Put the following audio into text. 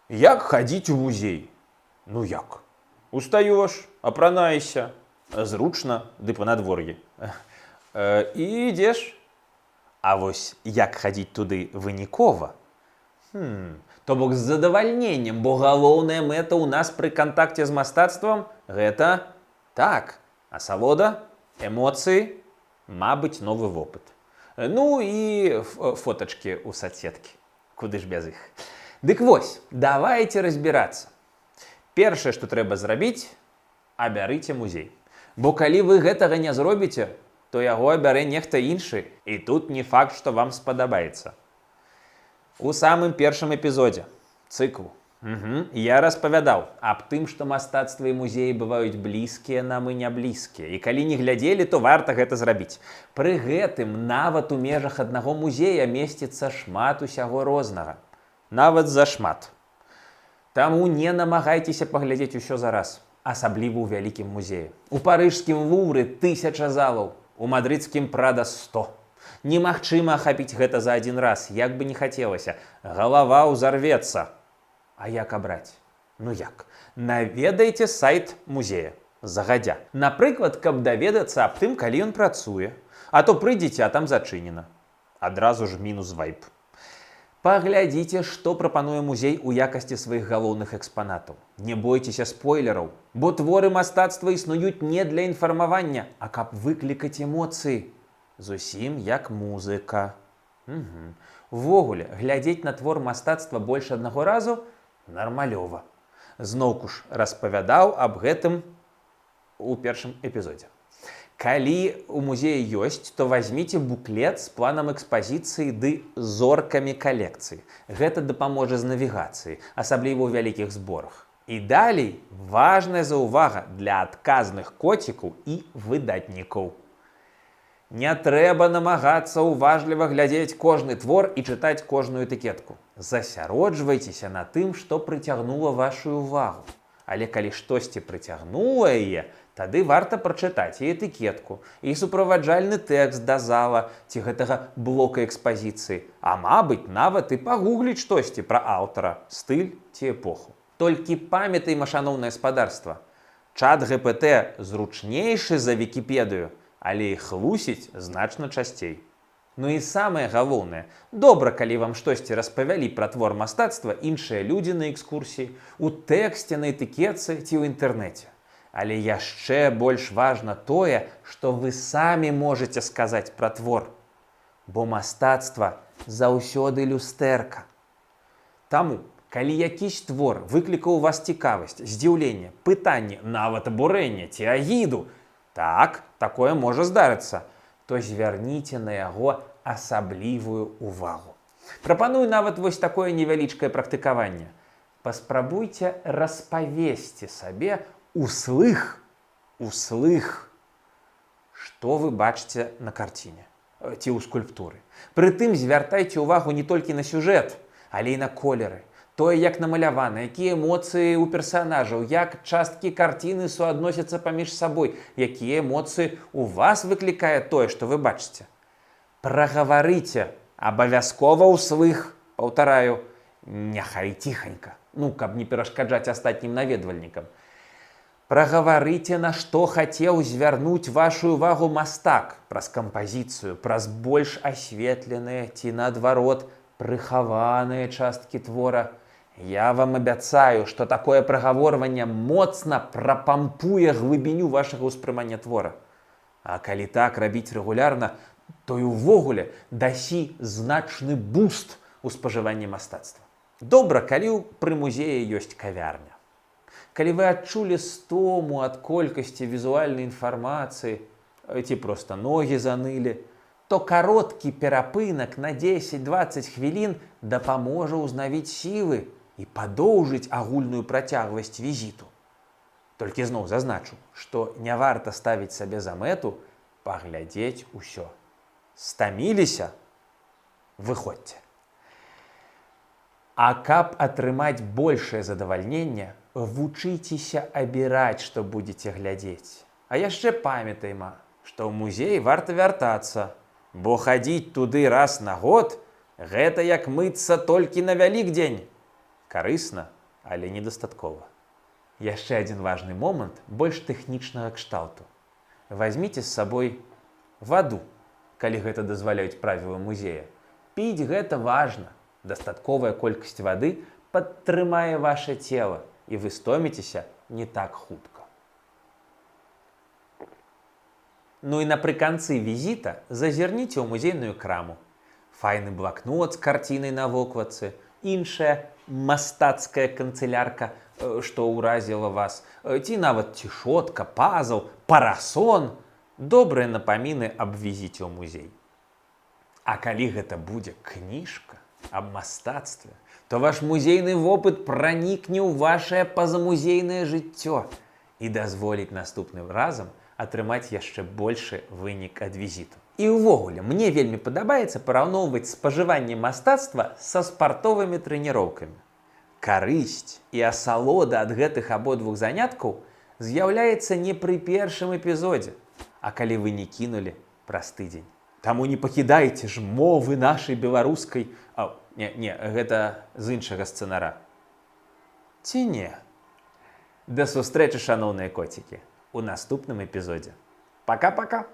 Як хадзіць у музей? Ну як? Устаеш, апранаешся, зручна, ды па надвор'і. І ідзеш. А вось як хадзіць туды вынікова? То бок з задавальненнем, бо галоўная мэта ў нас пры кантакце з мастацтвам гэта так, асалода, эмоцыі, мабыць, новы вопыт. Ну і фотачкі ў соцсеткі. Куды ж без іх? Дык вось, давайте разбірацца. Першае, што трэба зрабіць, абярыце музей. Бо калі вы гэтага не зробіце, то яго абярэ нехта іншы, і тут не факт, што вам спадабаецца. У самым першым эпізодзе цыклу я распавядаў аб тым, што мастацтва і музеі бываюць блізкія нам і не блізкія. І калі не глядзелі, то варта гэта зрабіць. Пры гэтым нават у межах аднаго музея месціцца шмат усяго рознага. Нават зашмат. Таму не намагайцеся паглядзець усё зараз, асабліва ў вялікім музеі. У парыжскім Лувры 1000 залаў, у мадрыдскім Прада 100. Немагчыма ахапіць гэта за адзін раз, як бы не хацелася. Галава ўзарвецца. А як абраць? Ну як? Наведайце сайт музея загадзя. Напрыклад, каб даведацца аб тым, калі ён працуе. А то прыйдзеце, а там зачынена. Адразу ж мінус вайб. Паглядзіце, што прапануе музей у якасці сваіх галоўных экспанатаў. Не бойцеся спойлераў, бо творы мастацтва існуюць не для інфармавання, а каб выклікаць эмоцыі. Зусім як музыка. Увогуле, глядзець на твор мастацтва больш аднаго разу нармалёва. Зноўку ж распавядаў аб гэтым у першым эпізодзе. Калі у музеі ёсць, то вазьміце буклет з планам экспазіцыі ды зоркамі калекцыі. Гэта дапаможа з навігацыяй, асабліва ў вялікіх зборах. І далей важная заўвага для адказных коцікаў і выдатнікаў. Не трэба намагацца уважліва глядзець кожны твор і чытаць кожную этыкетку. Засяроджвайцеся на тым, што прыцягнула вашу ўвагу. Але калі штосьці прыцягнула яе, тады варта прачытаць і этыкетку, і суправаджальны тэкст да зала ці гэтага блока экспазіцыі, а мабыць, нават і пагугліць штосьці пра аўтара, стыль ці эпоху. Толькі памятайма, шаноўнае спадарства, чат ГПТ зручнейшы за Вікіпедыю, але і хлусіць значна часцей. Ну і самае галоўнае, добра, калі вам штосьці распавялі пра твор мастацтва іншыя людзі на экскурсіі, у тэксце, на этыкетцы ці ў інтэрнэце. Але яшчэ больш важна тое, што вы самі можаце сказаць пра твор. Бо мастацтва заўсёды люстэрка. Таму, калі якісь твор выклікаў у вас цікавасць, здзіўленне, пытанне, нават абурэнне ці агіду, так, такое можа здарыцца, то звярніце на яго асаблівую ўвагу. Прапаную нават вось такое невялічкае практыкаванне. Паспрабуйце распавесці сабе услых, што вы бачыце на карціне ці ў скульптуры. Прытым звяртайце ўвагу не толькі на сюжэт, але і на колеры. Тое, як намалявана, якія эмоцыі ў персанажаў, як часткі карціны суадносяцца паміж сабой, якія эмоцыі ў вас выклікае тое, што вы бачыце. Прагаварыце, абавязкова ўслых, паўтараю, няхай ціханька, каб не перашкаджаць астатнім наведвальнікам. Прагаварыце, на што хацеў звярнуць вашу ўвагу мастак праз кампазіцыю, праз больш асветленыя ці, наадварот, прыхаваныя часткі твора. Я вам абяцаю, што такое прагаворванне моцна прапампуе глыбіню вашага ўспрымання твора. А калі так рабіць рэгулярна, то і ўвогуле дасі значны буст у спажыванні мастацтва. Добра, калі пры музеі ёсць кавярня. Калі вы адчулі стому ад колькасці візуальнай інфармацыі ці проста ногі занылі, то кароткі перапынак на 10-20 хвілін дапаможа ўзнавіць сілы і падоўжыць агульную працягласць візіту. Толькі зноў зазначу, што не варта ставіць сабе за мэту паглядзець усё. Стаміліся? Выходзьце. А каб атрымаць большае задавальненне, вучыцеся абіраць, што будзеце глядзець. А яшчэ памятайма, што ў музей варта вяртацца, бо хадзіць туды раз на год – гэта як мыцца толькі на Вялікдзень. Карысна, але недастаткова. Яшчэ адзін важны момант больш тэхнічнага кшталту. Вазьміце з сабой ваду, калі гэта дазваляюць правілы музея. Піць гэта важна. Дастатковая колькасць вады падтрымае ваше цела, і вы стоміцеся не так хутка. Ну і напрыканцы візіта зазірніце ў музейную краму. Файны блакнот з карцінай на вокладцы, іншая мастацкая канцылярка, што ўразіла вас, ці нават цішотка, пазл, парасон. Добрыя напаміны аб візіце ў музей. А калі гэта будзе кніжка аб мастацтве, то ваш музейны вопыт пранікне ў вашае пазамузейнае жыццё і дазволіць наступным разам атрымаць яшчэ большы вынік ад візіту. І ўвогуле, мне вельмі падабаецца параўноўваць спажыванне мастацтва са спартовымі трэніроўкамі. Карысць і асалода ад гэтых абодвух заняткаў з'яўляецца не пры першым эпізодзе, а калі вы не кінулі праз тыдзень. Таму не пакідайце ж мовы нашай беларускай... Не, гэта з іншага сцэнара. Ці не? Да сустрэчы, шаноўныя коцікі, у наступным эпізодзе. Пака-пака!